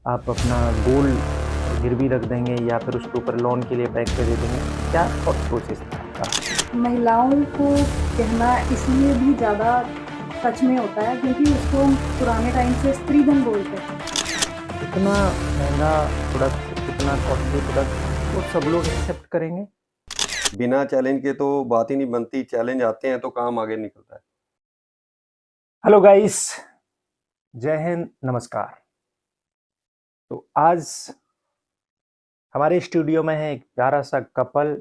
आप अपना गोल्ड गिरवी रख देंगे या फिर उसके ऊपर लोन के लिए बैंक पे दे देंगे? क्या थॉट प्रोसेस था आपका? महिलाओं को कहना इसलिए भी ज़्यादा सच में होता है क्योंकि उसको हम पुराने टाइम से स्त्रीधन बोलते हैं। इतना महँगा प्रोडक्ट, इतना कॉस्टली प्रोडक्ट वो सब लोग एक्सेप्ट करेंगे? बिना चैलेंज के तो बात ही नहीं बनती। चैलेंज आते हैं तो काम आगे निकलता है। हेलो गाइस, जय हिंद, नमस्कार। तो आज हमारे स्टूडियो में है एक प्यारा सा couple,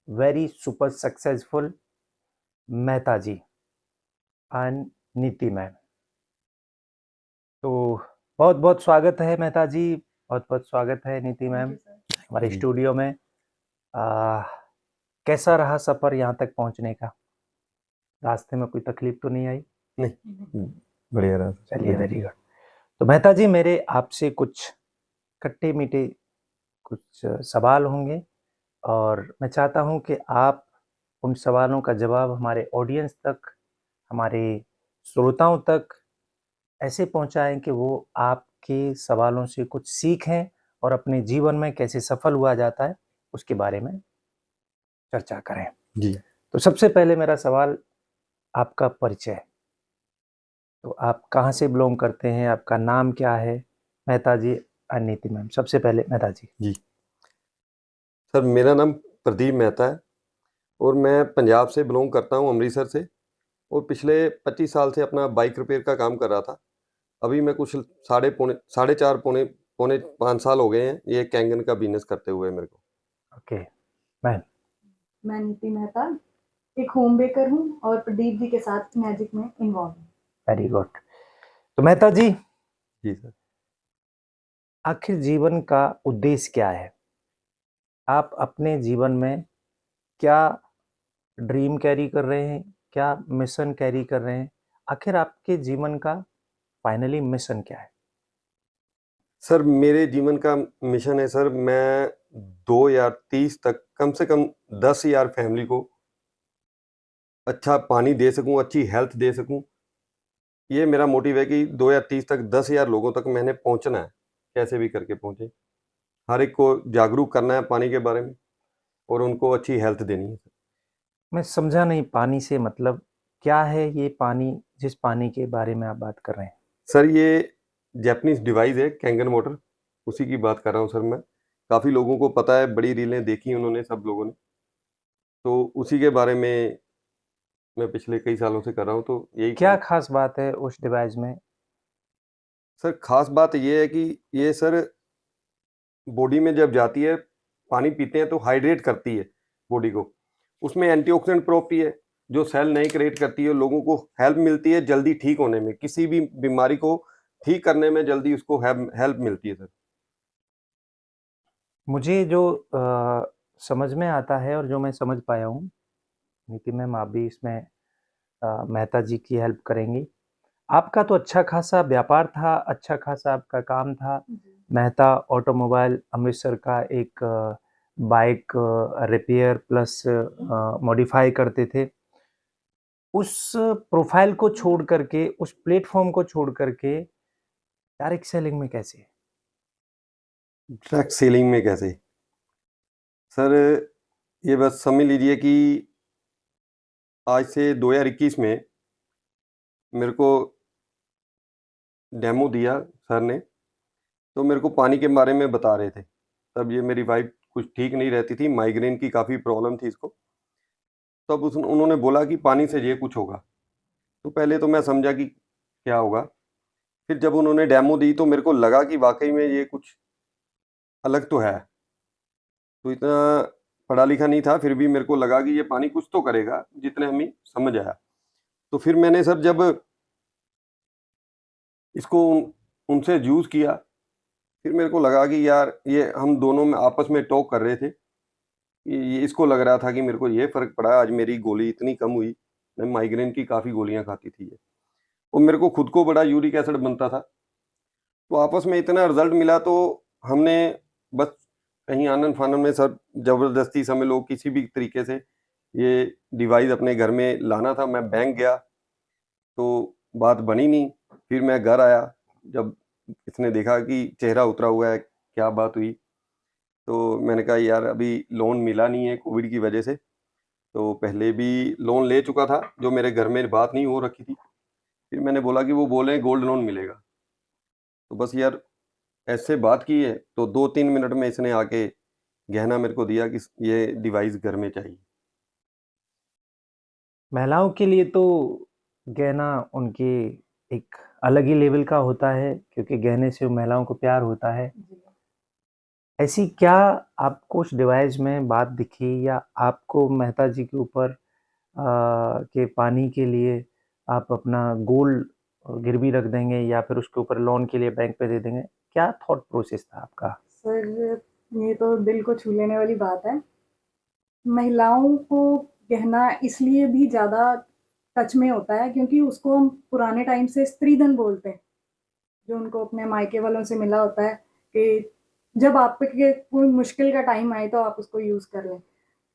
very super successful, Mehta ji and Niti ma'am. तो बहुत बहुत स्वागत है मेहता जी, बहुत बहुत स्वागत है नीति मैम हमारे जी। स्टूडियो में। कैसा रहा सफ़र यहाँ तक पहुँचने का? रास्ते में कोई तकलीफ तो नहीं आई? नहीं, बढ़िया रहा। चलिए, वेरी गुड। तो मेहता जी, मेरे आपसे कुछ खट्टे मीठे कुछ सवाल होंगे और मैं चाहता हूँ कि आप उन सवालों का जवाब हमारे ऑडियंस तक, हमारे श्रोताओं तक ऐसे पहुँचाएँ कि वो आपके सवालों से कुछ सीखें और अपने जीवन में कैसे सफल हुआ जाता है, उसके बारे में चर्चा करें। जी। तो सबसे पहले मेरा सवाल, आपका परिचय। तो आप कहाँ से बिलॉन्ग करते हैं? आपका नाम क्या है? मेहता जी और नीति मैम। सबसे पहले मेहता जी। जी। सर, मेरा नाम प्रदीप मेहता है और मैं पंजाब से बिलॉन्ग करता हूँ, अमृतसर से। और पिछले 25 साल से अपना बाइक रिपेयर का काम कर रहा था। अभी मैं कुछ साढ़े 4 पौने 5 साल हो गए हैं ये कैंगन का बिज़नेस करते हुए मेरे को। Okay, ma'am. मैं नीति मेहता एक होम बेकर हूँ और प्रदीप जी के साथ मैजिक में इन्वॉल्व हूँ। Very good. तो मेहता जी, जी सर। आखिर जीवन का उद्देश्य क्या है? आप अपने जीवन में क्या ड्रीम कैरी कर रहे हैं? क्या मिशन कैरी कर रहे हैं? आखिर आपके जीवन का फाइनली मिशन क्या है? सर, मेरे जीवन का मिशन है सर, मैं 2030 तक कम से कम 10,000 फैमिली को अच्छा पानी दे सकूँ, अच्छी हेल्थ दे सकूँ। ये मेरा मोटिव है कि 2030 तक 10,000 लोगों तक मैंने पहुँचना है, कैसे भी करके पहुँचे। हर एक को जागरूक करना है पानी के बारे में और उनको अच्छी हेल्थ देनी है। मैं समझा नहीं, पानी से मतलब क्या है ये पानी, जिस पानी के बारे में आप बात कर रहे हैं? सर, ये जैपनीज़ डिवाइस है कैंगन वाटर, उसी की बात कर रहा हूँ सर मैं। काफ़ी लोगों को पता है, बड़ी रीलें देखी उन्होंने सब लोगों ने। तो उसी के बारे में मैं पिछले कई सालों से कर रहा हूँ, तो यही क्या खास बात है उस डिवाइस में? सर, ख़ास बात ये है कि ये सर बॉडी में जब जाती है, पानी पीते हैं तो हाइड्रेट करती है बॉडी को। उसमें एंटीऑक्सीडेंट प्रॉपर्टी है, जो सेल नई क्रिएट करती है, लोगों को हेल्प मिलती है जल्दी ठीक होने में। किसी भी बीमारी को ठीक करने में जल्दी उसको हेल्प मिलती है सर। मुझे जो समझ में आता है और जो मैं समझ पाया हूँ, नीति मैम आप भी इसमें मेहता जी की हेल्प करेंगी। आपका तो अच्छा खासा व्यापार था, अच्छा खासा आपका काम था। मेहता ऑटोमोबाइल अमृतसर का एक बाइक रिपेयर प्लस मॉडिफाई करते थे। उस प्रोफाइल को छोड़ करके, उस प्लेटफ़ॉर्म को छोड़ करके डायरेक्ट सेलिंग में कैसे? डायरेक्ट सेलिंग में कैसे? सर, ये बस समझ लीजिए कि आज से 2021 में मेरे को डेमो दिया सर ने, तो मेरे को पानी के बारे में बता रहे थे। तब ये मेरी वाइफ़ कुछ ठीक नहीं रहती थी, माइग्रेन की काफ़ी प्रॉब्लम थी इसको। तब उन्होंने बोला कि पानी से ये कुछ होगा। तो पहले तो मैं समझा कि क्या होगा। फिर जब उन्होंने डेमो दी तो मेरे को लगा कि वाक़ई में ये कुछ अलग तो है। तो इतना पढ़ा लिखा नहीं था, फिर भी मेरे को लगा कि ये पानी कुछ तो करेगा, जितने हमें समझ आया। तो फिर मैंने सर जब इसको उनसे यूज़ किया, फिर मेरे को लगा कि यार ये हम दोनों में आपस में टॉक कर रहे थे। ये इसको लग रहा था कि मेरे को ये फ़र्क पड़ा, आज मेरी गोली इतनी कम हुई। मैं माइग्रेन की काफ़ी गोलियाँ खाती थी ये। और मेरे को खुद को बड़ा यूरिक एसिड बनता था। तो आपस में इतना रिज़ल्ट मिला तो हमने बस कहीं आनन-फानन में सब ज़बरदस्ती समझ लो किसी भी तरीके से ये डिवाइस अपने घर में लाना था। मैं बैंक गया, तो बात बनी नहीं। फिर मैं घर आया, जब इसने देखा कि चेहरा उतरा हुआ है, क्या बात हुई? तो मैंने कहा यार अभी लोन मिला नहीं है कोविड की वजह से, तो पहले भी लोन ले चुका था, जो मेरे घर में बात नहीं हो रखी थी। फिर मैंने बोला कि वो बोले गोल्ड लोन मिलेगा। तो बस यार ऐसे बात की है, तो 2-3 मिनट में इसने आके गहना मेरे को दिया कि ये डिवाइस घर में चाहिए। महिलाओं के लिए तो गहना उनके एक अलग ही लेवल का होता है, क्योंकि गहने से महिलाओं को प्यार होता है। जी। ऐसी क्या आपको उस डिवाइस में बात दिखी, या आपको मेहता जी के ऊपर के पानी के लिए आप अपना गोल्ड गिरवी रख देंगे, या फिर उसके ऊपर लोन के लिए बैंक पे दे देंगे? क्या थॉट प्रोसेस था आपका? सर, ये तो दिल को छू लेने वाली बात है। महिलाओं को गहना इसलिए भी ज़्यादा टच में होता है क्योंकि उसको हम पुराने टाइम से स्त्री धन बोलते हैं, जो उनको अपने मायके वालों से मिला होता है कि जब आपके कोई मुश्किल का टाइम आए तो आप उसको यूज़ कर लें।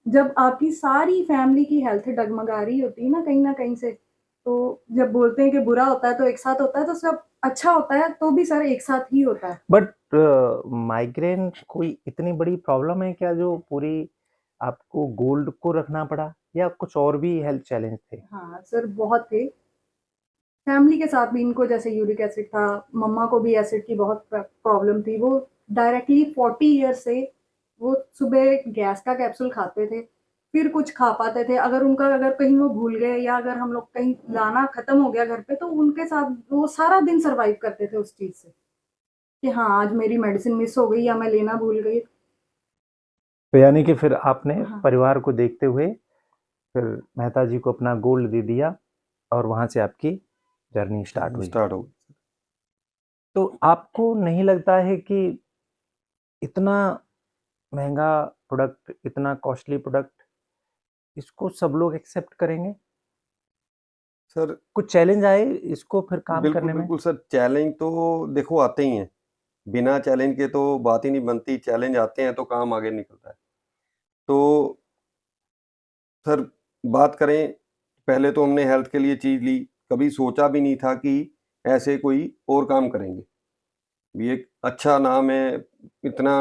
जब आपकी सारी फैमिली की हेल्थ डगमगा रही होती है ना कहीं न कहीं से, तो जब बोलते हैं कि बुरा होता है तो एक साथ होता है, तो सब अच्छा होता है तो भी सर एक साथ ही होता है। बट माइग्रेन कोई इतनी बड़ी प्रॉब्लम है क्या, जो पूरी आपको गोल्ड को रखना पड़ा, या कुछ और भी हेल्थ चैलेंज थे? हाँ, सर बहुत थे। फैमिली के साथ भी इनको जैसे यूरिक एसिड था, मम्मा को भी एसिड की बहुत प्रॉब्लम थी। वो डायरेक्टली 40 ईयर्स से वो सुबह गैस का कैप्सूल खाते थे, फिर कुछ खा पाते थे। अगर कहीं वो भूल गए या अगर हम लोग कहीं लाना खत्म हो गया घर पे, तो उनके साथ वो सारा दिन सर्वाइव करते थे उस चीज़ से, कि हाँ, आज मेरी मेडिसिन मिस हो गई या मैं लेना भूल गई। तो यानी कि फिर आपने हाँ। परिवार को देखते हुए फिर मेहता जी को अपना गोल्ड दे दिया, और वहाँ से आपकी जर्नी स्टार्ट हुई। स्टार्ट हो गई। तो आपको नहीं लगता है कि इतना महँगा प्रोडक्ट, इतना कॉस्टली प्रोडक्ट, इसको सब लोग एक्सेप्ट करेंगे? सर कुछ चैलेंज आए इसको फिर काम बिल्कुल, करने में? बिल्कुल सर, चैलेंज तो देखो आते ही हैं। बिना चैलेंज के तो बात ही नहीं बनती, चैलेंज आते हैं तो काम आगे निकलता है। तो सर बात करें, पहले तो हमने हेल्थ के लिए चीज़ ली, कभी सोचा भी नहीं था कि ऐसे कोई और काम करेंगे। ये एक अच्छा नाम है, इतना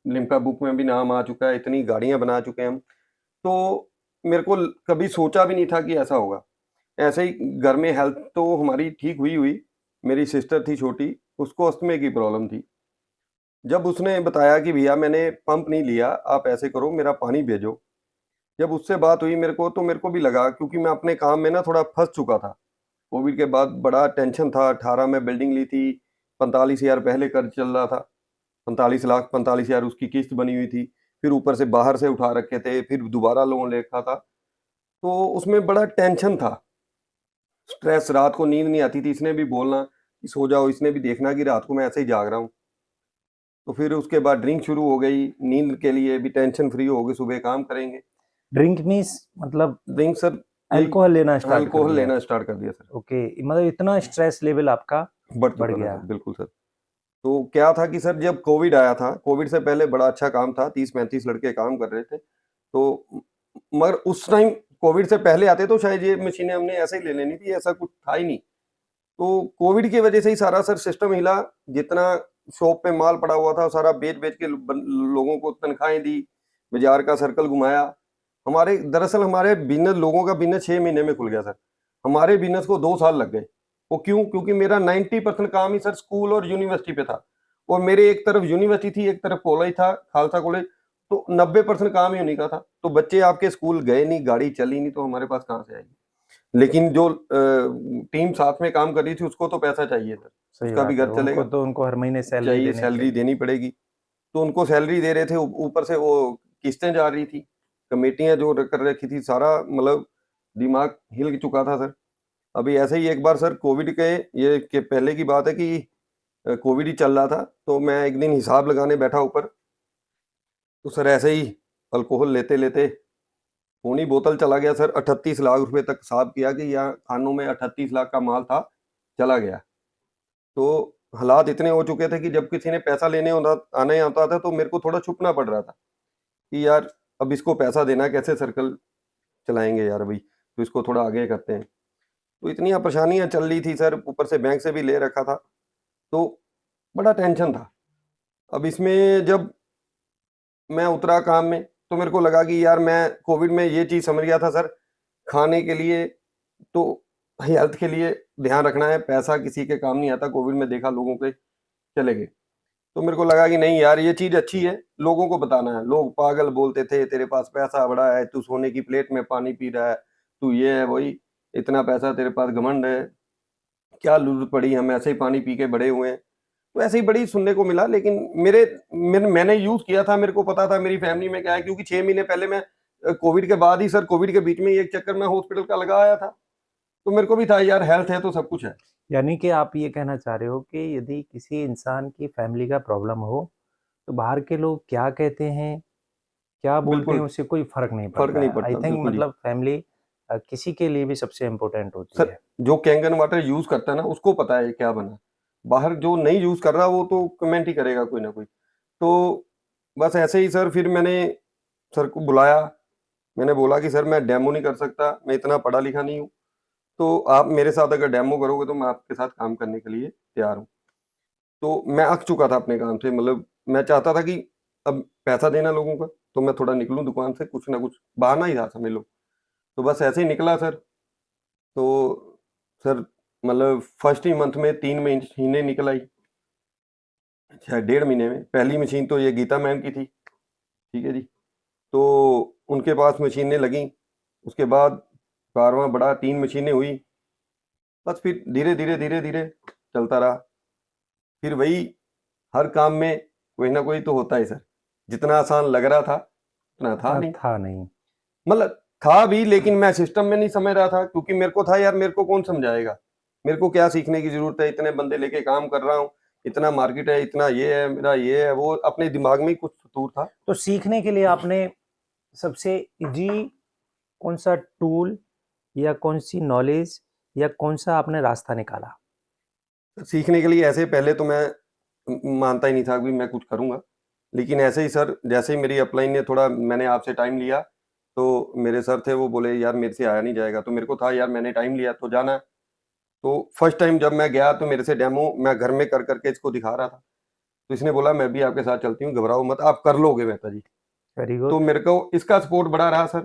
लिम्का बुक में भी नाम आ चुका है, इतनी गाड़ियाँ बना चुके हैं हम। तो मेरे को कभी सोचा भी नहीं था कि ऐसा होगा। ऐसे ही घर में हेल्थ तो हमारी ठीक हुई, मेरी सिस्टर थी छोटी, उसको अस्थमे की प्रॉब्लम थी। जब उसने बताया कि भैया मैंने पंप नहीं लिया, आप ऐसे करो मेरा पानी भेजो। जब उससे बात हुई मेरे को, तो मेरे को भी लगा, क्योंकि मैं अपने काम में ना थोड़ा फँस चुका था। कोविड के बाद बड़ा टेंशन था, 18 में बिल्डिंग ली थी, 45,000 पहले कर्ज चल रहा था। 45 लाख 45,000 उसकी किस्त बनी हुई थी। फिर ऊपर से बाहर से उठा रखे थे, फिर दोबारा लोन ले रखा था। तो उसमें बड़ा टेंशन था, स्ट्रेस, रात को नींद नहीं आती थी। इसने भी बोलना कि सो जाओ, इसने भी देखना कि रात को मैं ऐसे ही जाग रहा हूँ। तो फिर उसके बाद ड्रिंक शुरू हो गई, नींद के लिए भी टेंशन फ्री हो गए, सुबह काम करेंगे। ड्रिंक मीन्स मतलब ड्रिंक सर यही अल्कोहल लेना स्टार्ट कर अल्कोहल दिया? लेना स्टार्ट कर दिया सर। ओके, मतलब इतना स्ट्रेस लेवल आपका बढ़ बढ़ चुका था गया। सर, बिल्कुल सर। तो क्या था कि सर जब कोविड आया था, कोविड से पहले बड़ा अच्छा काम था, 30-35 लड़के काम कर रहे थे। तो मगर उस टाइम कोविड से पहले आते तो शायद ये मशीनें हमने ऐसे ही ले लेनी थी, ऐसा कुछ था ही नहीं। तो कोविड की वजह से ही सारा सर सिस्टम हिला, जितना शॉप पे माल पड़ा हुआ था सारा बेच-बेच के लोगों को तनख्वाहें दी, बाज़ार का सर्कल घुमाया। दरअसल हमारे बिज़नेस, लोगों का बिज़नेस 6 महीने में खुल गया सर। हमारे बिज़नेस को 2 साल लग गए। वो क्यों? क्योंकि मेरा 90% काम ही सर स्कूल और यूनिवर्सिटी पे था, और मेरे एक तरफ यूनिवर्सिटी थी, एक तरफ कॉलेज था, खालसा कॉलेज। तो 90% काम ही उन्हीं का था। तो बच्चे आपके स्कूल गए नहीं, गाड़ी चली नहीं, तो हमारे पास कहाँ से आएगी? लेकिन जो टीम साथ में काम कर रही थी उसको तो पैसा चाहिए सर, सही उसका भी बात है, घर चलेगा, उनको हर महीने सैलरी चाहिए, देनी सैलरी चाहिए। देनी पड़ेगी। तो उनको सैलरी दे रहे थे, ऊपर से वो किस्तें जा रही थी, कमेटियाँ जो कर रखी थी, सारा मतलब दिमाग हिल चुका था सर। अभी ऐसे ही एक बार सर कोविड के पहले की बात है कि कोविड ही चल रहा था, तो मैं एक दिन हिसाब लगाने बैठा ऊपर, तो सर ऐसे ही अल्कोहल लेते-लेते पौनी बोतल चला गया सर, 38 लाख रुपए तक हिसाब किया कि यहाँ खानों में 38 लाख का माल था, चला गया। तो हालात इतने हो चुके थे कि जब किसी ने पैसा लेने आने आता था, तो मेरे को थोड़ा छुपना पड़ रहा था कि यार अब इसको पैसा देना है, कैसे सर्कल चलाएँगे यार अभी, तो इसको थोड़ा आगे करते हैं। तो इतनी परेशानियाँ चल रही थी सर, ऊपर से बैंक से भी ले रखा था। तो बड़ा टेंशन था। अब इसमें जब मैं उतरा काम में, तो मेरे को लगा कि यार मैं कोविड में ये चीज़ समझ गया था सर, खाने के लिए तो हेल्थ के लिए ध्यान रखना है, पैसा किसी के काम नहीं आता। कोविड में देखा लोगों के चले गए। तो मेरे को लगा कि नहीं यार ये चीज़ अच्छी है, लोगों को बताना है। लोग पागल बोलते थे, तेरे पास पैसा बड़ा है, तू सोने की प्लेट में पानी पी रहा है, तू ये है वही, इतना पैसा तेरे पास घमंड है, क्या ज़रूरत पड़ी, हम ऐसे ही पानी पी के बड़े हुए हैं। तो ऐसे ही बड़ी सुनने को मिला, लेकिन मैंने यूज़ किया था, मेरे को पता था मेरी फैमिली में क्या है, क्योंकि 6 महीने पहले मैं कोविड के बाद ही सर, कोविड के बीच में ही एक चक्कर मैं हॉस्पिटल का लगा आया था। तो मेरे को भी था यार हेल्थ है तो सब कुछ है। यानी कि आप ये कहना चाह रहे हो कि यदि किसी इंसान की फैमिली का प्रॉब्लम हो, तो बाहर के लोग क्या कहते हैं, क्या बोलते हैं, बिल्कुल, उससे कोई फ़र्क नहीं फ़र्क पड़ता नहीं है। आई पड़ता, थिंक बिल्कुल जी। मतलब फैमिली किसी के लिए भी सबसे इम्पोर्टेंट होती सर, है। जो कैंगन वाटर यूज़ करता है ना, उसको पता है ये क्या बना है। बाहर जो नहीं यूज़ कर रहा, वो तो कमेंट ही करेगा कोई ना कोई। तो बस ऐसे ही सर, फिर मैंने सर को बुलाया, मैंने बोला कि सर मैं डेमो नहीं कर सकता, मैं इतना पढ़ा लिखा नहीं हूँ, तो आप मेरे साथ अगर डेमो करोगे तो मैं आपके साथ काम करने के लिए तैयार हूँ। तो मैं अक चुका था अपने काम से, मतलब मैं चाहता था कि अब पैसा देना लोगों का, तो मैं थोड़ा निकलूँ दुकान से, कुछ ना कुछ बहाना ही था समझ लो। तो बस ऐसे ही निकला सर। तो सर मतलब फर्स्ट ही मंथ में 3 मशीनें निकल आई। अच्छा, 1.5 महीने में। पहली मशीन तो ये गीता मैम की थी, ठीक है जी। तो उनके पास मशीनें लगीं, उसके बाद कारवां बढ़ा, 3 मशीनें हुई। बस फिर धीरे-धीरे, धीरे-धीरे चलता रहा। फिर वही, हर काम में कोई ना कोई तो होता है सर। जितना आसान लग रहा था, उतना था नहीं। था नहीं। मतलब था भी, लेकिन मैं सिस्टम में नहीं समझ रहा था, क्योंकि मेरे को था यार मेरे को कौन समझाएगा? मेरे को क्या सीखने की ज़रूरत है? इतने बंदे लेके काम कर रहा हूँ, इतना मार्केट है, इतना ये है, मेरा ये है, वो अपने दिमाग में ही कुछ फितूर था। तो सीखने के लिए आपने सबसे ईज़ी कौन-सा टूल या कौन-सी नॉलेज या कौन-सा आपने रास्ता निकाला? सीखने के लिए ऐसे पहले तो मैं मानता ही नहीं था कि मैं कुछ करूँगा। लेकिन ऐसे ही सर, जैसे ही मेरी अपलाइन ने थोड़ा, मैंने आपसे टाइम लिया, तो मेरे सर थे वो बोले यार मेरे से आया नहीं जाएगा। तो मेरे को था यार मैंने टाइम लिया तो जाना है। तो फर्स्ट टाइम जब मैं गया तो मेरे से डेमो मैं घर में कर के इसको दिखा रहा था। तो इसने बोला मैं भी आपके साथ चलती हूँ, घबराओ मत, आप कर लोगे मेहता जी। वेरी तो गुड। मेरे को इसका सपोर्ट बड़ा रहा सर।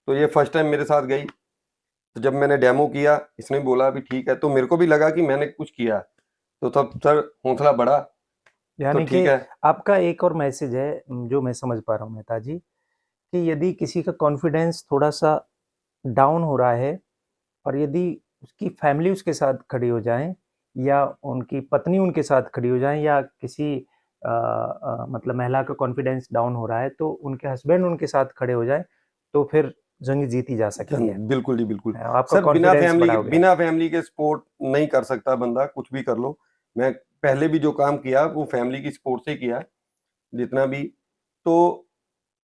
तो ये फर्स्ट टाइम मेरे साथ गई। तो जब मैंने डेमो किया, इसने बोला अभी ठीक है, तो मेरे को भी लगा कि मैंने कुछ किया। तो तब सर हौसला बढ़ा, तो यानी ठीक कि है। आपका एक और मैसेज है जो मैं समझ पा रहा हूँ मेहता जी, कि यदि किसी का कॉन्फिडेंस थोड़ा-सा डाउन हो रहा है और यदि उसकी फैमिली उसके साथ खड़ी हो जाए या उनकी पत्नी उनके साथ खड़ी हो जाए या किसी मतलब महिला का कॉन्फिडेंस डाउन हो रहा है तो उनके हस्बैंड उनके साथ खड़े हो जाएँ, तो फिर जंग जीती जा सकती है। बिल्कुल जी, बिल्कुल। आपका सर कॉन्फिडेंस बढ़ाओगे आप। बिना फैमिली के सपोर्ट नहीं कर सकता बंदा, कुछ भी कर लो। मैं पहले भी जो काम किया वो फैमिली की सपोर्ट से ही किया, जितना भी। तो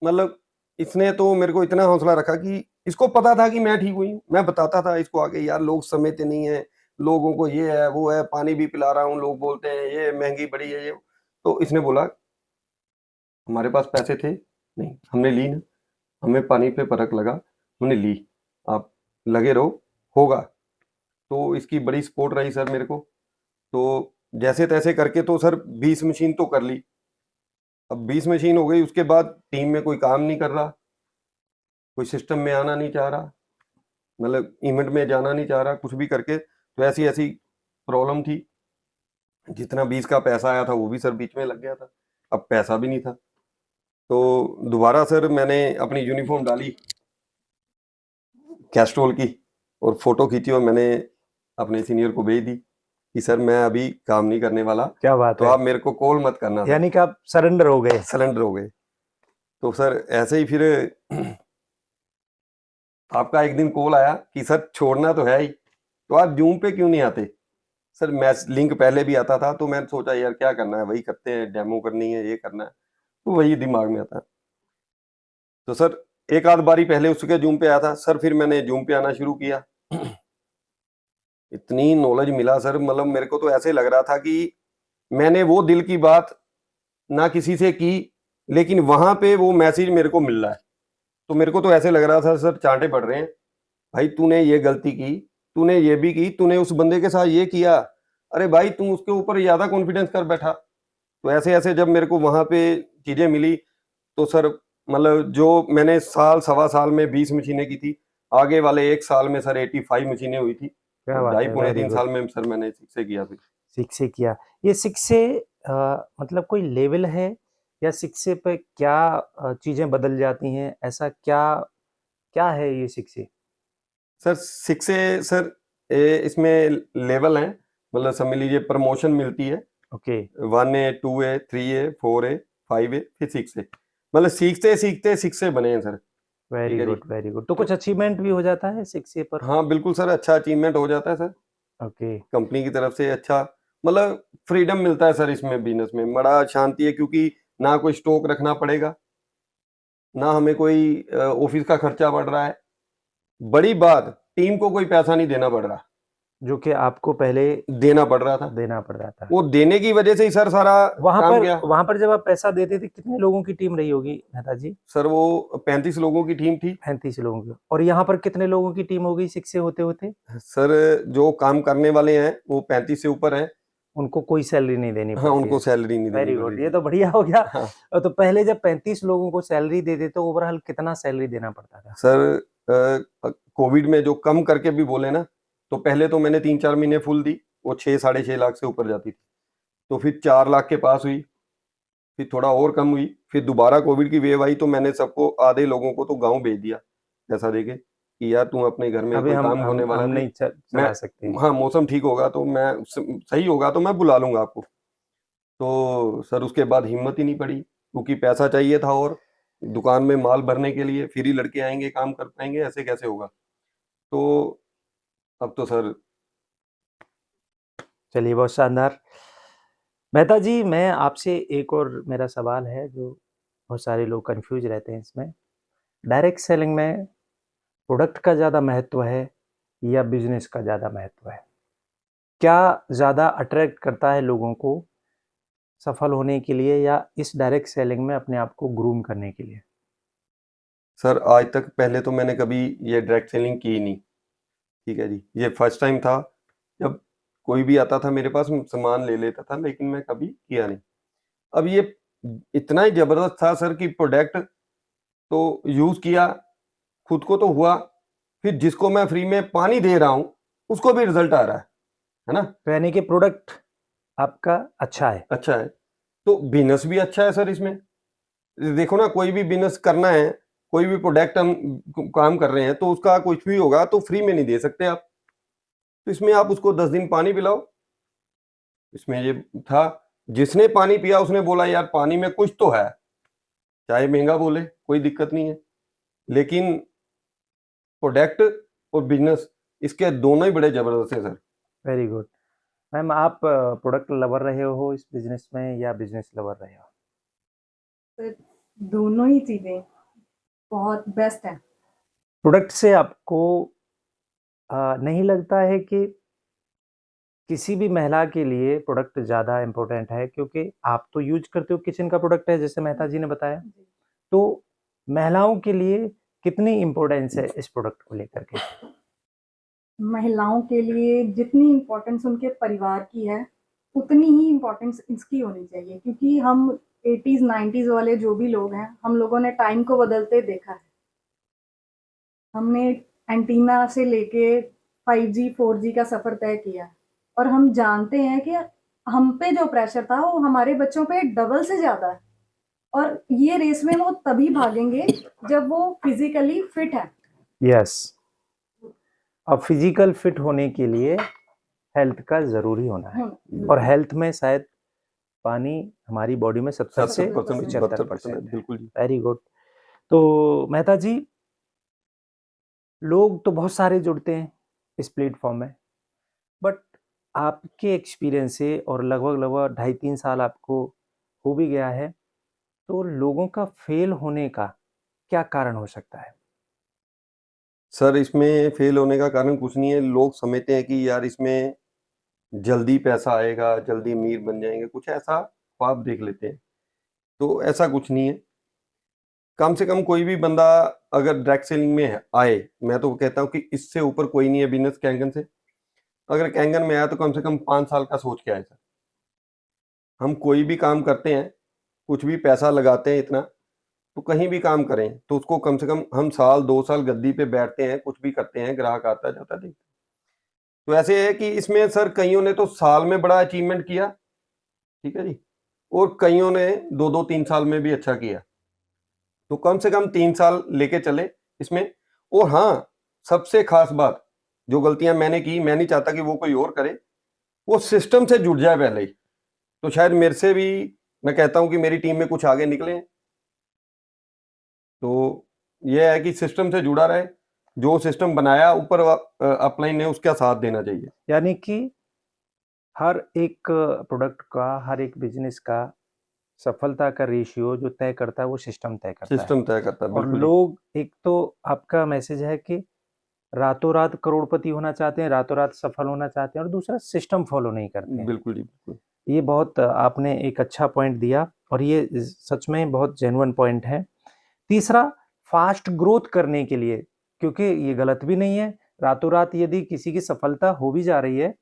मतलब इसने तो मेरे को इतना हौसला रखा कि इसको पता था कि मैं ठीक हुई हूँ। मैं बताता था इसको आके, यार लोग समझते नहीं हैं, लोगों को ये है, वो है, पानी भी पिला रहा हूँ, लोग बोलते हैं ये महँगी बड़ी है ये। तो इसने बोला हमारे पास पैसे थे? नहीं, हमने ली ना, हमें पानी पे फ़र्क लगा, हमने ली। आप लगे रहो, होगा। तो इसकी बड़ी सपोर्ट रही सर मेरे को। तो जैसे-तैसे करके तो सर 20 मशीन तो कर ली। अब 20 मशीन हो गई, उसके बाद टीम में कोई काम नहीं कर रहा, कोई सिस्टम में आना नहीं चाह रहा, मतलब इवेंट में जाना नहीं चाह रहा, कुछ भी करके। तो ऐसी-ऐसी प्रॉब्लम थी। जितना 20 का पैसा आया था वो भी सर बीच में लग गया था। अब पैसा भी नहीं था। तो दोबारा सर मैंने अपनी यूनिफ़ॉर्म डाली कैस्ट्रॉल की, और फ़ोटो खींची और मैंने अपने सीनियर को भेज दी कि सर मैं अभी काम नहीं करने वाला, क्या बात तो है! आप मेरे को कॉल मत करना सर। यानी कि आप सरेंडर हो गए। सरेंडर हो गए। तो सर ऐसे ही फिर आपका एक दिन कॉल आया कि सर छोड़ना तो है ही, तो आप ज़ूम पे क्यों नहीं आते? सर मैं लिंक पहले भी आता था, तो मैंने सोचा यार क्या करना है, वही करते हैं, डेमो करनी है, ये करना है, तो वही दिमाग में आता। तो सर एक आध बारी पहले उसके ज़ूम पे आया था, सर फिर मैंने ज़ूम पे आना शुरू किया। इतनी नॉलेज मिला सर, मतलब मेरे को तो ऐसे लग रहा था कि मैंने वो दिल की बात ना किसी से की, लेकिन वहाँ पे वो मैसेज मेरे को मिल रहा है। तो मेरे को तो ऐसे लग रहा था सर चाँटे पड़ रहे हैं, भाई तूने ये गलती की, तूने ये भी की, तूने उस बंदे के साथ ये किया, अरे भाई तुम उसके ऊपर ज्यादा कॉन्फिडेंस कर बैठा। तो ऐसे ऐसे जब मेरे को वहां पे चीजें मिली, तो सर मतलब जो मैंने साल सवा साल में 20 मशीनें की थी, आगे वाले 1 साल में सर 85 मशीनें हुई थी। क्या और बात ढाई है, पौने वेरी 3 गुड। साल में सर मैंने शिक्षे किया फिर। शिक्षे किया, ये शिक्षे मतलब कोई लेवल है या शिक्षे पे क्या चीजें बदल जाती हैं, ऐसा क्या क्या है ये शिक्षे? सर शिक्षे सर इसमें लेवल हैं, मतलब समझ लीजिए प्रमोशन मिलती है, okay, 1A 2A 3A 4A 5A फिर 6A, मतलब सीखते सीखते शिक्षे बने हैं सर। ठीक वेरी है जी। Good, very good. तो तो कुछ अचीवमेंट भी हो जाता है शिक्षे पर? हाँ बिल्कुल सर, अच्छा अचीवमेंट हो जाता है सर, ओके, कंपनी की तरफ से अच्छा, मतलब फ्रीडम मिलता है सर इसमें, बिजनेस में बड़ा शांति है, क्योंकि ना कोई स्टॉक रखना पड़ेगा, ना हमें कोई ऑफिस का खर्चा बढ़ रहा है, बड़ी बात टीम को कोई पैसा नहीं देना पड़ रहा, जो कि आपको पहले देना पड़ रहा था। देना पड़ रहा था। वो देने की वजह से ही सर सारा काम गया। वहां पर जब आप पैसा देते थे, कितने लोगों की टीम रही होगी मेहता जी? सर वो 35 लोगों की टीम थी। 35 लोगों की। और यहाँ पर कितने लोगों की टीम हो गई शिक्षे होते होते? सर जो काम करने वाले हैं वो 35 से ऊपर हैं। उनको कोई सैलरी नहीं देनी हाँ, पड़ती उनको है। सैलरी नहीं देनी वेरी पड़ गुड, रही ये थी। तो बढ़िया हो गया। हाँ तो पहले जब 35 लोगों को सैलरी देते तो ओवरऑल कितना सैलरी देना पड़ता था? सर कोविड में जो कम करके भी बोले ना, तो पहले तो मैंने 3-4 महीने फुल दी, वो 6-6.5 लाख से ऊपर जाती थी, तो फिर 4 लाख के पास हुई, फिर थोड़ा और कम हुई, फिर दोबारा कोविड की वेव आई, तो मैंने सबको, आधे लोगों को तो गाँव भेज दिया पैसा देके कि यार तुम अपने घर में अभी कोई काम होने हम वाला है, नहीं मैं चला सकते। हाँ मौसम ठीक होगा तो मैं सही होगा तो मैं बुला लूंगा आपको। तो सर उसके बाद हिम्मत ही नहीं पड़ी, क्योंकि पैसा चाहिए था, और दुकान में माल भरने के लिए फिर ही लड़के आएंगे, काम कर पाएंगे, ऐसे कैसे होगा। तो अब तो सर चलिए, बहुत शानदार। मेहता जी, मैं आपसे एक और मेरा सवाल है जो बहुत सारे लोग कंफ्यूज रहते हैं इसमें। डायरेक्ट सेलिंग में प्रोडक्ट का ज़्यादा महत्व है या बिजनेस का ज़्यादा महत्व है? क्या ज़्यादा अट्रैक्ट करता है लोगों को सफल होने के लिए या इस डायरेक्ट सेलिंग में अपने आप को ग्रूम करने के लिए? सर आज तक पहले तो मैंने कभी ये डायरेक्ट सेलिंग की नहीं, ठीक है जी, ये फर्स्ट टाइम था। जब कोई भी आता था मेरे पास, सामान ले लेता था, लेकिन मैं कभी किया नहीं। अब ये इतना ही जबरदस्त था सर कि प्रोडक्ट तो यूज किया, खुद को तो हुआ, फिर जिसको मैं फ्री में पानी दे रहा हूँ उसको भी रिजल्ट आ रहा है ना। तो यानी कि प्रोडक्ट आपका अच्छा है। अच्छा है, तो बिजनेस भी अच्छा है सर इसमें। देखो ना, कोई भी बिजनेस करना है, कोई भी प्रोडक्ट हम काम कर रहे हैं, तो उसका कुछ भी होगा तो फ्री में नहीं दे सकते आप। तो इसमें आप उसको 10 दिन पानी पिलाओ, इसमें ये था, जिसने पानी पिया उसने बोला यार पानी में कुछ तो है, चाहे महंगा बोले कोई दिक्कत नहीं है, लेकिन प्रोडक्ट और बिजनेस, इसके दोनों ही बड़े जबरदस्त हैं सर। Very good. मैम, आप प्रोडक्ट लवर रहे हो इस बिजनेस में या बिजनेस लवर रहे हो? तो दोनों ही चीज़ें बहुत बेस्ट है। प्रोडक्ट से आपको नहीं लगता है कि किसी भी महिला के लिए प्रोडक्ट ज़्यादा इम्पोर्टेंट है, क्योंकि आप तो यूज करते हो किचन का प्रोडक्ट है जैसे मेहता जी ने बताया, तो महिलाओं के लिए कितनी इम्पोर्टेंस है इस प्रोडक्ट को लेकर के? महिलाओं के लिए जितनी इम्पोर्टेंस उनके परिवार की है, उतनी ही इम्पोर्टेंस इसकी होनी चाहिए, क्योंकि हम 80s 90s वाले जो भी लोग हैं, हम लोगों ने टाइम को बदलते देखा है। हमने एंटीना से लेके 5G 4G का सफ़र तय किया, और हम जानते हैं कि हम पे जो प्रेशर था वो हमारे बच्चों पे डबल से ज़्यादा है, और ये रेस में वो तभी भागेंगे जब वो फिजिकली फिट है। यस। अब फिजिकल फिट होने के लिए हेल्थ का ज़रूरी होना है, और हेल्थ में शायद पानी हमारी बॉडी में 70 से 70% 75% है। बिल्कुल जी। Very good. तो मेहता जी, लोग तो बहुत सारे जुड़ते हैं इस प्लेटफॉर्म में, बट आपके एक्सपीरियंस से, और लगभग लगभग 2.5-3 साल आपको हो भी गया है, तो लोगों का फेल होने का क्या कारण हो सकता है? सर इसमें फेल होने का कारण कुछ नहीं है, लोग समझते हैं कि यार इसमें जल्दी पैसा आएगा, जल्दी अमीर बन जाएंगे, कुछ ऐसा ख्वाब देख लेते हैं, तो ऐसा कुछ नहीं है। कम से कम कोई भी बंदा अगर डायरेक्ट सेलिंग में आए, मैं तो कहता हूँ कि इससे ऊपर कोई नहीं है बिजनेस के एंगल से। अगर कैंगन में आया तो कम से कम 5 साल का सोच के आए सर। हम कोई भी काम करते हैं, कुछ भी पैसा लगाते हैं इतना, तो कहीं भी काम करें तो उसको कम से कम हम साल 2 साल गद्दी पे बैठते हैं, कुछ भी करते हैं, ग्राहक आता जाता देखते हैं। तो ऐसे है कि इसमें सर कइयों ने तो साल में बड़ा अचीवमेंट किया, ठीक है जी, और कइयों ने 2-2 3 साल में भी अच्छा किया। तो कम से कम 3 साल लेके चले इसमें। और हाँ, सबसे खास बात, जो गलतियाँ मैंने की, मैं नहीं चाहता कि वो कोई और करे, वो सिस्टम से जुड़ जाए पहले ही। तो शायद मेरे से भी मैं कहता हूँ कि मेरी टीम में कुछ आगे निकले हैं। तो ये है कि सिस्टम से जुड़ा रहे, जो सिस्टम बनाया ऊपर अपलाइन ने उसका साथ देना चाहिए। यानी कि हर एक प्रोडक्ट का, हर एक बिज़नेस का सफलता का रेशियो जो तय करता है वो सिस्टम तय करता है। सिस्टम तय करता है, और बिल्कुल जी। लोग, एक तो आपका मैसेज है कि रातों-रात करोड़पति होना चाहते हैं, रातों-रात सफल होना चाहते हैं, और दूसरा सिस्टम फॉलो नहीं करते हैं। बिल्कुल जी, बिल्कुल। ये बहुत आपने एक अच्छा पॉइंट दिया और ये सच में बहुत जेन्युइन पॉइंट है। तीसरा, फास्ट ग्रोथ करने के लिए, क्योंकि ये गलत भी नहीं है, रातों-रात यदि किसी की सफलता हो भी जा रही है,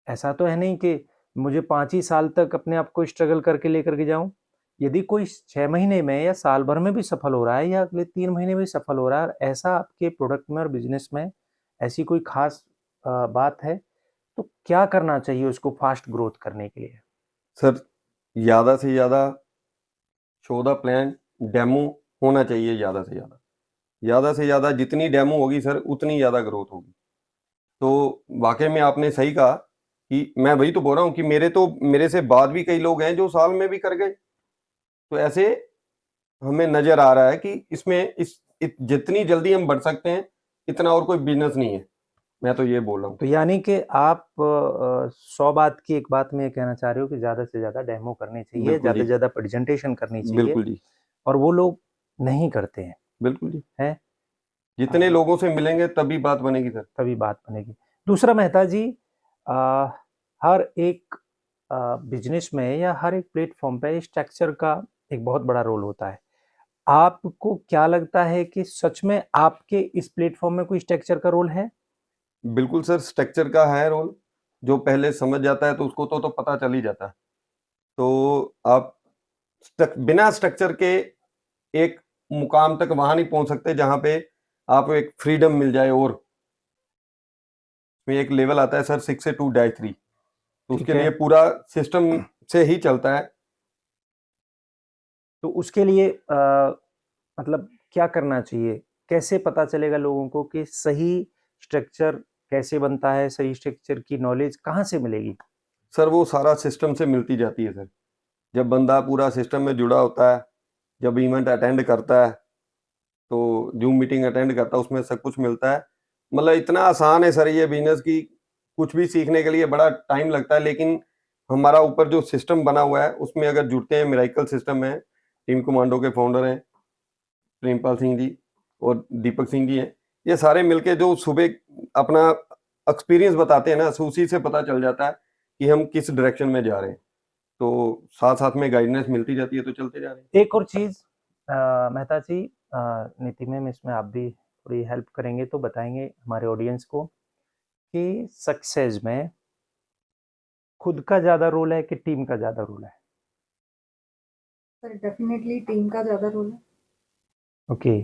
ऐसा तो है नहीं कि मुझे 5 ही साल तक अपने आप को स्ट्रगल करके लेकर के जाऊँ। यदि कोई 6 महीने में या साल भर में भी सफल हो रहा है या अगले 3 महीने में भी सफल हो रहा है, और ऐसा आपके प्रोडक्ट में और बिज़नेस में ऐसी कोई ख़ास बात है, तो क्या करना चाहिए उसको फास्ट ग्रोथ करने के लिए? सर, ज़्यादा से ज़्यादा शो द प्लान, डेमो होना चाहिए ज़्यादा से ज़्यादा। ज़्यादा से ज़्यादा जितनी डेमो होगी सर, उतनी ज़्यादा ग्रोथ होगी। तो वाक़ई में आपने सही कहा कि मैं वही तो बोल रहा हूँ कि मेरे से बाद भी कई लोग हैं जो साल में भी कर गए। तो ऐसे हमें नज़र आ रहा है कि इसमें जितनी जल्दी हम बढ़ सकते हैं, इतना और कोई बिज़नेस नहीं है। मैं तो ये बोल रहा हूँ। तो यानी कि आप 100 बात की एक बात में ये कहना चाह रहे हो कि ज़्यादा से ज़्यादा डेमो करनी चाहिए, बिल्कुल ज़्यादा जी, से ज़्यादा प्रेज़ेंटेशन करनी चाहिए, बिल्कुल जी, और वो लोग नहीं करते हैं, बिल्कुल जी। हैं? जितने हाँ, लोगों से मिलेंगे तभी बात बनेगी सर। तभी बात बनेगी। दूसरा मेहता जी, अ, हर एक बिज़नेस में या हर एक प्लेटफ़ॉर्म पे स्ट्रक्चर का एक बहुत बड़ा रोल होता है। आपको क्या लगता है कि सच में आपके इस प्लेटफ़ॉर्म में कोई स्ट्रक्चर का रोल है? बिल्कुल सर, स्ट्रक्चर का है रोल। जो पहले समझ जाता है तो उसको तो पता चल ही जाता है। तो आप बिना स्ट्रक्चर के एक मुकाम तक वहाँ नहीं पहुँच सकते जहाँ पे आपको एक फ्रीडम मिल जाए। और उसमें एक लेवल आता है सर 6 से 2 डाई 3, तो ठीक उसके है। लिए पूरा सिस्टम से ही चलता है। तो उसके लिए मतलब क्या करना चाहिए? कैसे पता चलेगा लोगों को कि सही स्ट्रक्चर कैसे बनता है? सही स्ट्रक्चर की नॉलेज कहाँ से मिलेगी? सर वो सारा सिस्टम से मिलती जाती है सर। जब बंदा पूरा सिस्टम में जुड़ा होता है, जब इवेंट अटेंड करता है, तो जूम मीटिंग अटेंड करता है, उसमें सब कुछ मिलता है। मतलब इतना आसान है सर ये बिज़नेस कि कुछ भी सीखने के लिए बड़ा टाइम लगता है, लेकिन हमारा ऊपर जो सिस्टम बना हुआ है, उसमें अगर जुड़ते हैं, मिरेकल सिस्टम है। टीम कमांडो के फाउंडर हैं प्रेमपाल सिंह जी और दीपक सिंह जी हैं। ये सारे मिलके जो सुबह अपना एक्सपीरियंस बताते हैं ना, तो उसी से पता चल जाता है कि हम किस डायरेक्शन में जा रहे हैं। तो साथ-साथ में गाइडेंस मिलती जाती है, तो चलते जा रहे हैं। एक और चीज़, मेहता जी, नीति मैम, इसमें आप भी थोड़ी हेल्प करेंगे तो बताएँगे हमारे ऑडियंस को कि सक्सेस में खुद का ज़्यादा रोल है कि टीम का ज़्यादा रोल है? सर डेफ़िनेटली टीम का ज़्यादा रोल है। ओके,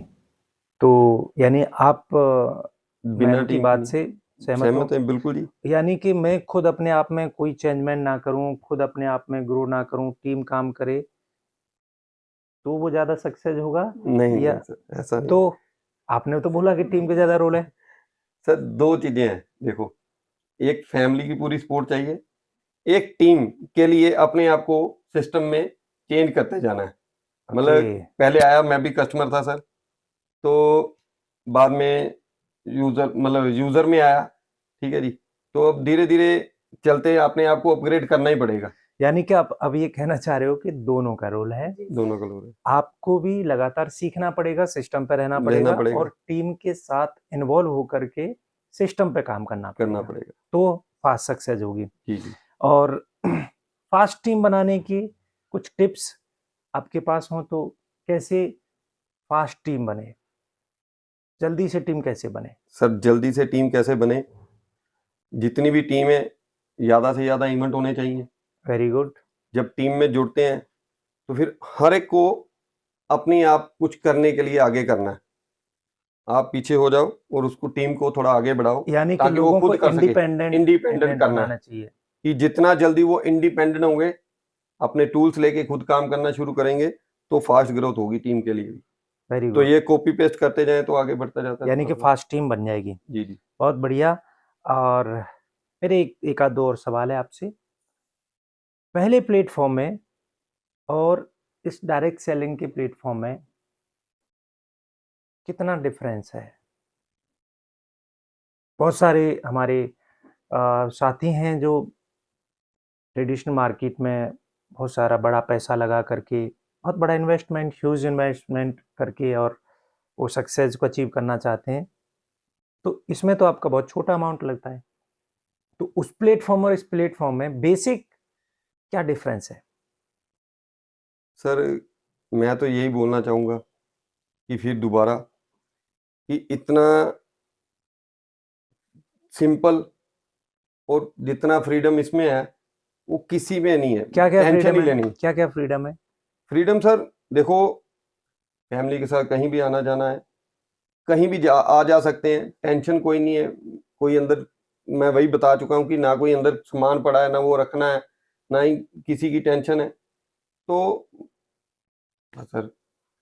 तो यानी आप बिना मैम की टीम के बात से नहीं। सहमत हो? सहमत हैं, बिल्कुल जी। यानी कि मैं खुद अपने आप में कोई चेंजमेंट ना करूँ, खुद अपने आप में ग्रो ना करूँ, टीम काम करे, तो वो ज़्यादा सक्सेस होगा? नहीं, या नहीं सर, ऐसा नहीं। तो आपने तो बोला कि टीम का ज़्यादा रोल है। सर 2 चीज़ें हैं, देखो, एक फैमिली की पूरी सपोर्ट चाहिए, एक टीम के लिए अपने आप को सिस्टम में चेंज करते जाना है। ओके, मतलब पहले आया मैं भी कस्टमर था सर, तो बाद में यूज़र में आया, ठीक है जी? तो अब धीरे-धीरे चलते अपने आप को अपग्रेड करना ही पड़ेगा, यानी कि आप अब ये कहना चाह रहे हो कि दोनों का रोल है। जी, दोनों का लोग है, आपको भी लगातार सीखना पड़ेगा, सिस्टम पे रहना रहना पड़ेगा पड़ेगा, और टीम के साथ इन्वॉल्व होकर के सिस्टम पे काम करना करना पड़ेगा, पड़ेगा। तो फास्ट सक्सेस होगी। जी, जी। और फास्ट टीम बनाने की कुछ टिप्स आपके पास हो तो कैसे फास्ट टीम बने? जल्दी से टीम कैसे बने? सर जल्दी से टीम कैसे बने? जितनी भी टीम है ज़्यादा से ज़्यादा इवेंट होने चाहिए। Very good. जब टीम में जुड़ते हैं तो फिर हर एक को अपनी आप कुछ करने के लिए आगे करना है। आप पीछे हो जाओ और उसको टीम को थोड़ा आगे बढ़ाओ यानी कि ताकि वो लोगों को खुद कर सके। इंडिपेंडेंट इंडिपेंडेंट करना बनाना है चाहिए। कि जितना जल्दी वो इंडिपेंडेंट होंगे, अपने टूल्स लेके खुद काम करना शुरू करेंगे, तो फास्ट ग्रोथ होगी टीम के लिए भी। वेरी तो गुड। ये कॉपी पेस्ट करते जाएं तो आगे बढ़ता जाता है यानी कि थोड़ा-थोड़ा। फास्ट टीम बन जाएगी। जी, जी। बहुत बढ़िया। और मेरे एक आध दो और सवाल है आपसे। पहले प्लेटफ़ॉर्म में और इस डायरेक्ट सेलिंग के प्लेटफ़ॉर्म में कितना डिफ़रेंस है? बहुत सारे हमारे साथी हैं जो ट्रेडिशनल मार्केट में बहुत सारा बड़ा पैसा लगा करके, बहुत बड़ा इन्वेस्टमेंट, ह्यूज इन्वेस्टमेंट करके और वो सक्सेस को अचीव करना चाहते हैं। तो इसमें तो आपका बहुत छोटा अमाउंट लगता है। तो उस प्लेटफ़ॉर्म और इस प्लेटफ़ॉर्म में बेसिक क्या डिफ़रेंस है? सर, मैं तो यही बोलना चाहूँगा कि फिर दोबारा कि इतना सिंपल और जितना फ्रीडम इसमें है, वो किसी में नहीं है। क्या-क्या टेंशन फ्रीडम ही है? लेनी। क्या-क्या फ्रीडम है? फ्रीडम सर देखो, फैमिली के साथ कहीं भी आना-जाना है, कहीं भी आ जा सकते हैं, टेंशन कोई नहीं है। कोई अंदर, मैं वही बता चुका हूँ कि ना कोई अंदर सामान पड़ा है, ना वो रखना है, ना ही किसी की टेंशन है। तो सर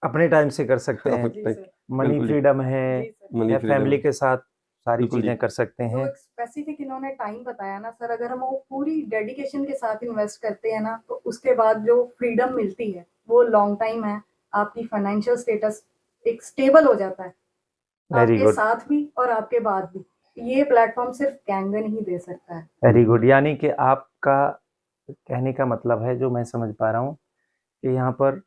अपने टाइम से कर सकते हैं। जी सर। मनी बिल्कुल जी, फ्रीडम है जी सर। मनी या फ्रीडम फैमिली है। के साथ सारी बिल्कुल जी। चीज़ें कर सकते जो हैं। एक स्पेसिफिक इन्होंने टाइम बताया ना सर, अगर हम वो पूरी डेडिकेशन के साथ इन्वेस्ट करते हैं ना, तो उसके बाद जो फ्रीडम मिलती है, वो लॉन्ग टाइम है। आपकी फाइनेंशियल स्टेटस एक स्टेबल हो जाता है, वेरी आपके गुड, साथ भी और आपके बाद भी। ये प्लेटफ़ॉर्म सिर्फ़ कैंगन ही दे सकता है। Very good. यानी कि आपका कहने का मतलब है, जो मैं समझ पा रहा हूँ, कि यहाँ पर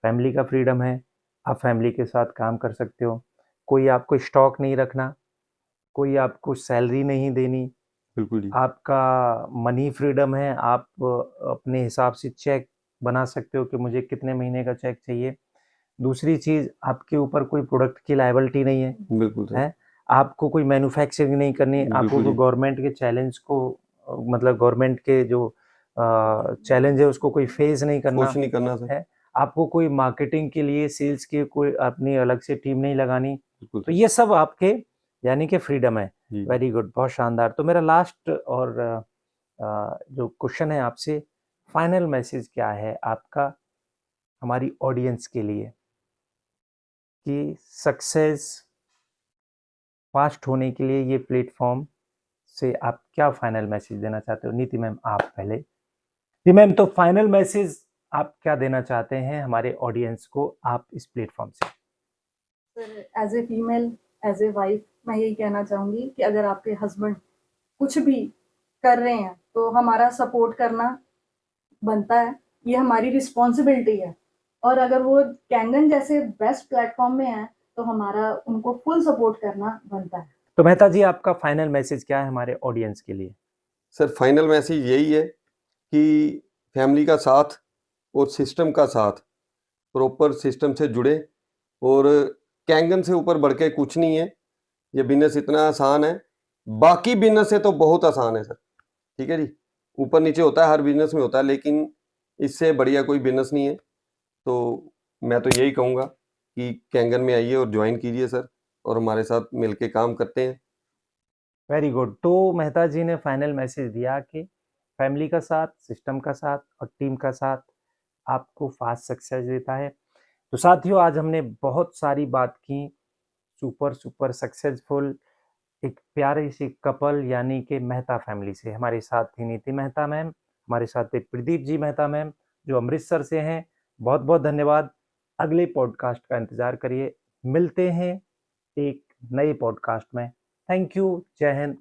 फैमिली का फ्रीडम है, आप फैमिली के साथ काम कर सकते हो। कोई आपको स्टॉक नहीं रखना, कोई आपको सैलरी नहीं देनी, बिल्कुल जी। आपका मनी फ्रीडम है, आप अपने हिसाब से चेक बना सकते हो कि मुझे कितने महीने का चेक चाहिए। दूसरी चीज़, आपके ऊपर कोई प्रोडक्ट की लायबिलिटी नहीं है, बिल्कुल सर। हैं? आपको कोई मैन्युफैक्चरिंग नहीं करनी, आपको बिल्कुल कोई जी। गवर्नमेंट के चैलेंज को मतलब गवर्नमेंट के जो चैलेंज है उसको कोई फेस नहीं करना कुछ नहीं करना सर। है। आपको कोई मार्केटिंग के लिए, सेल्स की कोई अपनी अलग से टीम नहीं लगानी। बिल्कुल तो सर। ये सब आपके यानी कि फ्रीडम है। जी। वेरी गुड, बहुत शानदार। तो मेरा लास्ट और जो क्वेश्चन है आपसे, फाइनल मैसेज क्या है आपका हमारी ऑडियंस के लिए कि सक्सेस फास्ट होने के लिए ये प्लेटफ़ॉर्म से आप क्या फाइनल मैसेज देना चाहते हो? नीति मैम, आप पहले। जी मैम, तो फाइनल मैसेज आप क्या देना चाहते हैं हमारे ऑडियंस को आप इस प्लेटफ़ॉर्म से? Sir, as a female, as a wife, मैं यही कहना चाहूँगी कि अगर आपके हस्बैंड कुछ भी कर रहे हैं, तो हमारा सपोर्ट करना बनता है। ये हमारी रिस्पॉन्सिबिलिटी है। और अगर वो कैंगन जैसे बेस्ट प्लेटफ़ॉर्म में हैं, तो हमारा उनको फुल सपोर्ट करना बनता है। तो मेहता जी, आपका फाइनल मैसेज क्या है हमारे ऑडियंस के लिए? सर फाइनल मैसेज यही है कि फैमिली का साथ और सिस्टम का साथ, प्रॉपर सिस्टम से जुड़े। और कैंगन से ऊपर बढ़ के कुछ नहीं है। ये बिज़नेस इतना आसान है, बाकी बिज़नेस से तो बहुत आसान है सर। ठीक है जी? ऊपर-नीचे होता है, हर बिज़नेस में होता है, लेकिन इससे बढ़िया कोई बिज़नेस नहीं है। तो मैं तो यही कहूँगा कि कैंगन में आइए और जॉइन कीजिए सर, और हमारे साथ मिलके काम करते हैं। Very good. तो मेहता जी ने फाइनल मैसेज दिया कि फैमिली का साथ, सिस्टम का साथ और टीम का साथ आपको फास्ट सक्सेस देता है। तो साथियों, आज हमने बहुत सारी बात की, सुपर सक्सेसफुल एक प्यारी सी कपल यानी कि मेहता फैमिली से। हमारे साथ थी नीति मेहता मैम, हमारे साथ थे प्रदीप जी मेहता मैम, जो अमृतसर से हैं। बहुत-बहुत धन्यवाद। अगले पॉडकास्ट का इंतज़ार करिए। मिलते हैं एक नए पॉडकास्ट में। Thank you. जय हिंद।